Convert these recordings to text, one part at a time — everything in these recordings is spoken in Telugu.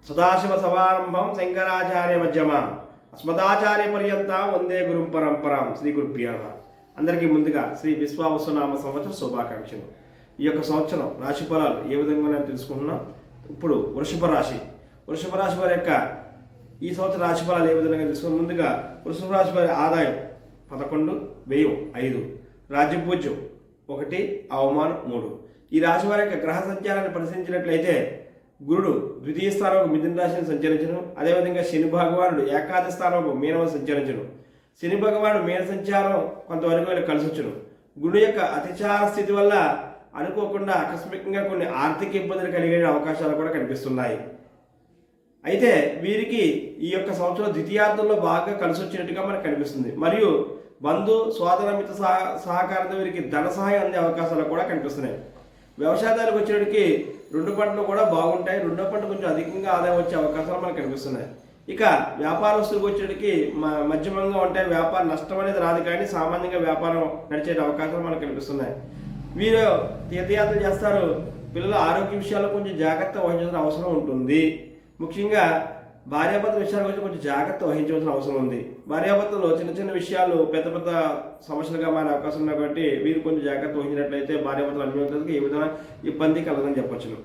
సదాశివ సమారంభం శంకరాచార్య మధ్యమాం అస్మదాచార్య పర్యంతం వందే గురుం పరంపరాం. శ్రీ గురుభ్యో నమః. అందరికీ ముందుగా శ్రీ విశ్వావసునామ సంవత్సర శుభాకాంక్షలు. ఈ యొక్క సంవత్సరం రాశి ఫలాలు ఏ విధంగా నేను తెలుసుకుంటున్నాం. ఇప్పుడు వృషభ రాశి వారి యొక్క ఈ సంవత్సరం రాశి ఫలాలు ఏ విధంగా తెలుసుకున్నాం. ముందుగా వృషభ రాశి వారి ఆదాయం 11, వ్యయం 5, రాజ్యపూజ్యం 1, అవమానం 3. ఈ రాశి వారి యొక్క గ్రహ సంచారాన్ని పరిశీలించినట్లయితే గురుడు ద్వితీయ స్థానంలో మిథున రాశిని సంచరించను. అదేవిధంగా శని భగవానుడు ఏకాదశ స్థానంలో మీనం సంచరించను. శని భగవానుడు మీన సంచారం కొంతవరకు కలిసి వచ్చును. గురుడు యొక్క అతిచార స్థితి వల్ల అనుకోకుండా ఆకస్మికంగా కొన్ని ఆర్థిక ఇబ్బందులు కలిగే అవకాశాలు కూడా కనిపిస్తున్నాయి. అయితే వీరికి ఈ యొక్క సంవత్సరం ద్వితీయార్థంలో బాగా కలిసి వచ్చినట్టుగా మనకు కనిపిస్తుంది. మరియు బంధు సోదర మిత్ర సహకారంతో వీరికి ధన సహాయం అందే అవకాశాలు కూడా కనిపిస్తున్నాయి. వ్యవసాయదారులకు వచ్చేటికి 2 పంటలు కూడా బాగుంటాయి. 2వ పంట కొంచెం అధికంగా ఆదాయం వచ్చే అవకాశాలు మనకు కనిపిస్తున్నాయి. ఇక వ్యాపారస్తులకు వచ్చేటికి మధ్యమంగా ఉంటాయి. వ్యాపారం నష్టం అనేది రాదు, కానీ సామాన్యంగా వ్యాపారం నడిచే అవకాశాలు మనకు కనిపిస్తున్నాయి. వీరు తీర్థయాత్రలు చేస్తారు. పిల్లల ఆరోగ్య విషయాల్లో కొంచెం జాగ్రత్త వహించాల్సిన అవసరం ఉంటుంది. ముఖ్యంగా భార్యాభర్తల విషయాల గురించి కొంచెం జాగ్రత్త వహించవలసిన అవసరం ఉంది. భార్యాభర్తలు చిన్న చిన్న విషయాలు పెద్ద పెద్ద సమస్యలుగా మారే అవకాశం ఉన్నాయి. కాబట్టి వీరు కొంచెం జాగ్రత్త వహించినట్లయితే భార్యాభర్తలు అన్యోన్యతకి ఏ విధంగా ఇబ్బంది కలగదని చెప్పొచ్చును.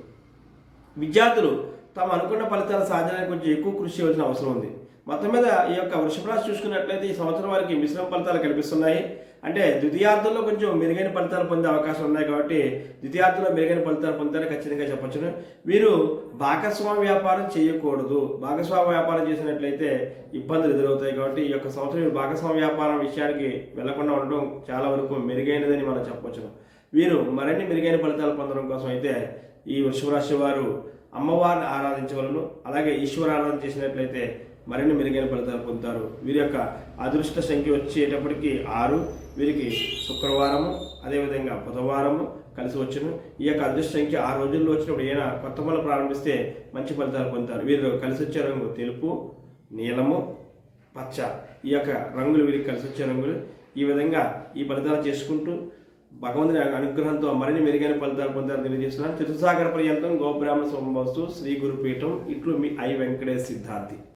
విద్యార్థులు తాము అనుకున్న ఫలితాల సాధనకు కొంచెం ఎక్కువ కృషి చేయవలసిన అవసరం ఉంది. మొత్తం మీద ఈ యొక్క వృషభ రాశి చూసుకున్నట్లయితే ఈ సంవత్సరం వారికి మిశ్రమ ఫలితాలు కనిపిస్తున్నాయి. అంటే ద్వితీయార్థంలో కొంచెం మెరుగైన ఫలితాలు పొందే అవకాశం ఉన్నాయి. కాబట్టి ద్వితీయార్థంలో మెరుగైన ఫలితాలు పొందాలని ఖచ్చితంగా చెప్పొచ్చును. వీరు భాగస్వామ్య వ్యాపారం చేయకూడదు. భాగస్వామ్య వ్యాపారం చేసినట్లయితే ఇబ్బందులు ఎదురవుతాయి. కాబట్టి ఈ యొక్క సంవత్సరం భాగస్వామ్య వ్యాపారం విషయానికి వెళ్లకుండా ఉండడం చాలా వరకు మెరుగైనదని మనం చెప్పొచ్చును. వీరు మరిన్ని మెరుగైన ఫలితాలు పొందడం కోసం అయితే ఈ వృషభ రాశి వారు అమ్మవారిని ఆరాధించవలను. అలాగే ఈశ్వర ఆరాధన చేసినట్లయితే మరిన్ని మెరుగైన ఫలితాలు పొందుతారు. వీరి యొక్క అదృష్ట సంఖ్య వచ్చేటప్పటికి 6. వీరికి శుక్రవారము అదేవిధంగా బుధవారము కలిసి వచ్చును. ఈ యొక్క అదృష్ట సంఖ్య 6 రోజుల్లో వచ్చినప్పుడు ఏదైనా కొత్త పనులు ప్రారంభిస్తే మంచి ఫలితాలు పొందుతారు. వీరు కలిసి వచ్చే రంగు తెలుపు, నీలము, పచ్చ. ఈ యొక్క రంగులు వీరికి కలిసి వచ్చే రంగులు. ఈ విధంగా ఈ ఫలితాలు చేసుకుంటూ భగవంతుని అనుగ్రహంతో మరిన్ని మెరుగైన ఫలితాలు పొందాలని తెలియజేస్తున్నాను. చతుసాగర పర్యంతం గోబ్రాహ్మణ శుభమస్తు. శ్రీ గురుపీఠం. ఇట్లు మీ ఐ వెంకటేష్ సిద్ధార్థి.